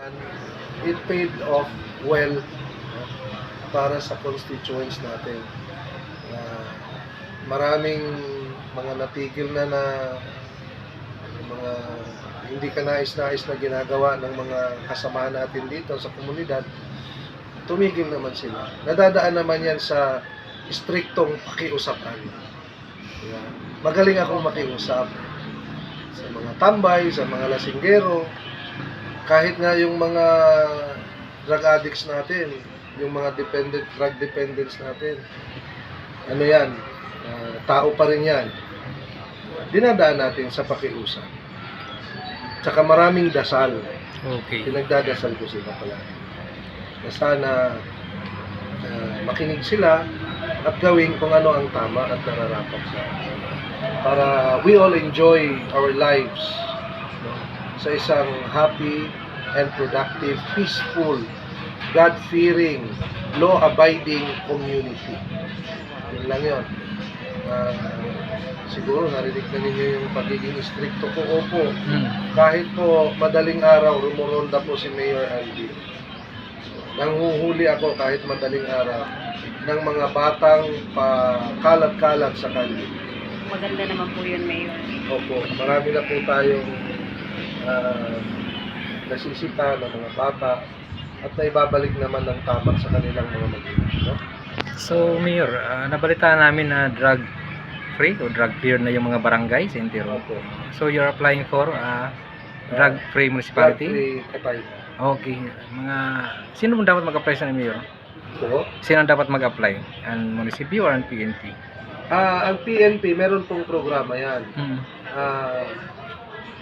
And it paid off well, no, para sa constituents natin. Uh, Maraming mga natigil na mga hindi kanais-nais na ginagawa ng mga kasama natin dito sa komunidad, tumigil naman sila. Nadadaan naman yan sa striktong pakiusapan. Yeah. Magaling akong makiusap sa mga tambay, sa mga lasinggero, kahit nga yung mga drug addicts natin, yung mga drug dependents natin. Ano yan? Tao pa rin yan. Dinadaan natin sa pakiusap. Tsaka maraming dasal. Okay. Pinagdadasal ko sila pala. Na sana makinig sila at gawin kung ano ang tama at nararapat sa para we all enjoy our lives, no, sa isang happy and productive, peaceful, God-fearing, law-abiding community. Yun lang yun. Siguro narinig na ninyo yung pagiging stricto ko. Opo. Kahit po madaling araw, rumoronda po si Mayor Andy. Nanghuhuli ako kahit madaling araw ng mga batang pakalat-kalat sa kanya. Maganda naman po yun, Mayor. Opo. Marami na po tayong nasisita ng mga bata at naibabalik naman ng tama sa kanilang mga magulang. No? So, Mayor, nabalitaan namin na drug-free o drug-clear na yung mga barangay sa Intero. Opo. So, you're applying for drug-free municipality? Drug-free Katay. Okay. Sino mo dapat mag-apply sa Mayor? So, Sino ang dapat mag-apply? Ang munisipyo or ang PNP? ang PNP, meron pong programa yan.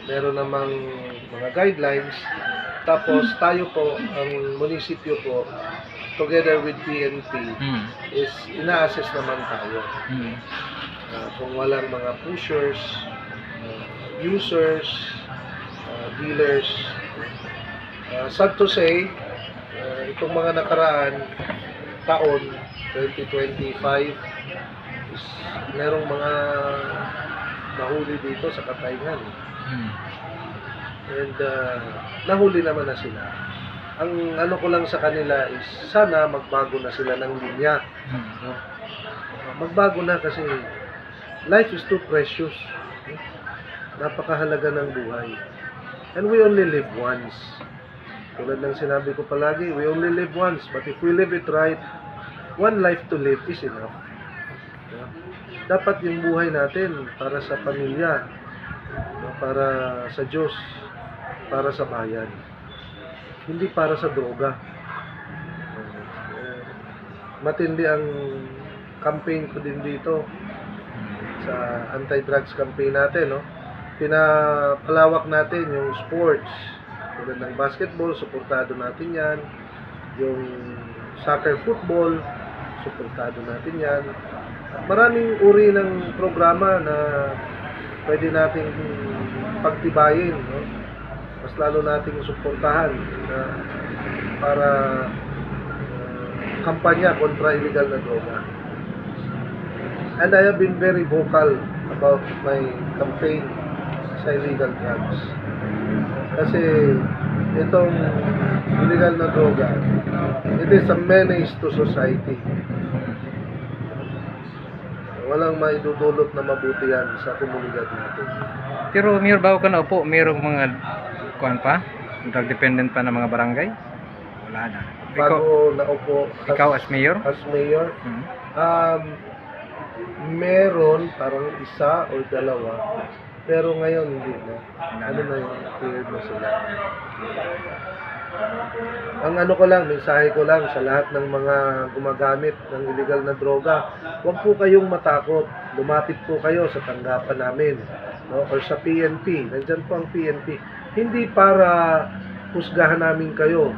Meron namang mga guidelines. Tapos tayo po, ang munisipyo po, together with PNP, is ina-assess naman tayo. Kung walang mga pushers, users, dealers. Sad to say, itong mga nakaraan taon, 2025, is merong mga nahuli dito sa Katayngan. And nahuli naman na sila. Ang ano ko lang sa kanila is sana magbago na sila ng linya. Magbago na kasi life is too precious. Napakahalaga ng buhay. And we only live once. Tulad ng sinabi ko palagi, we only live once. But if we live it right, one life to live is enough. Dapat yung buhay natin para sa pamilya, para sa Diyos, para sa bayan. Hindi para sa droga. Matindi ang campaign ko din dito sa anti-drugs campaign natin, no? Pinapalawak natin yung sports. Tulad ng basketball, suportado natin yan. Yung soccer, football, suportado natin yan. At maraming uri ng programa na pwede nating pagtibayin, no? Mas lalo nating suportahan para kampanya kontra illegal na droga. And I have been very vocal about my campaign sa illegal drugs. Kasi itong illegal na droga, it is a menace to society. Walang maidudulot na mabuti yan sa komunidad natin. Pero Mayor, bago ka na upo, mayroong mga drug dependent pa na mga barangay? Wala na. Bago naupo Ikaw as Mayor? As Mayor, meron parang isa o dalawa, pero ngayon hindi na. Ano na yun, cleared na sila. Ang ano ko lang, mensahe ko lang sa lahat ng mga gumagamit ng illegal na droga, huwag po kayong matakot. Lumapit po kayo sa tanggapan namin, no? Or sa PNP. Nandyan po ang PNP. Hindi para husgahan namin kayo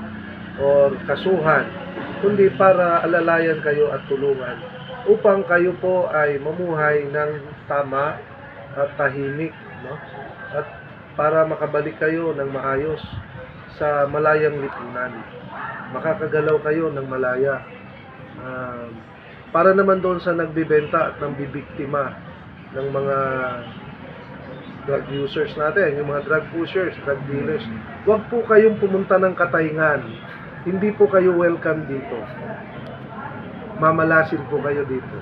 or kasuhan, kundi para alalayan kayo at tulungan upang kayo po ay mamuhay ng tama at tahimik, no? At para makabalik kayo ng maayos sa malayang lipunan. Makakagalaw kayo ng malaya. Para naman doon sa nagbibenta at nang bibiktima ng mga drug users natin, yung mga drug pushers, drug dealers. Huwag po kayong pumunta ng Katayngan. Hindi po kayo welcome dito. Mamalasin po kayo dito.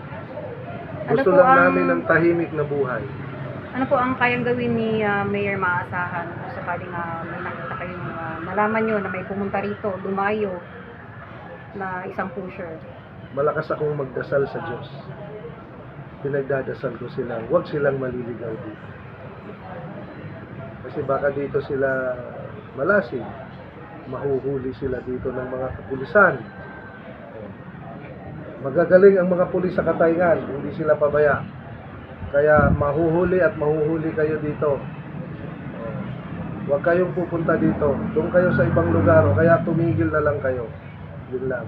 Gusto Ano po lang ang- namin ng tahimik na buhay. Ano po ang kayang gawin ni Mayor Maasahan kung sakaling may nakita kayong nalaman nyo na may pumunta rito, lumayo na isang pusher? Malakas akong magdasal sa Diyos. Pinagdadasal ko sila, huwag silang maliligaw dito. Kasi baka dito sila malasin, mahuhuli sila dito ng mga kapulisan. Magagaling ang mga pulis sa Katayngan, hindi sila pabaya. Kaya mahuhuli at mahuhuli kayo dito. Huwag kayong pupunta dito. Doon kayo sa ibang lugar o kaya tumigil na lang kayo. Yun lang.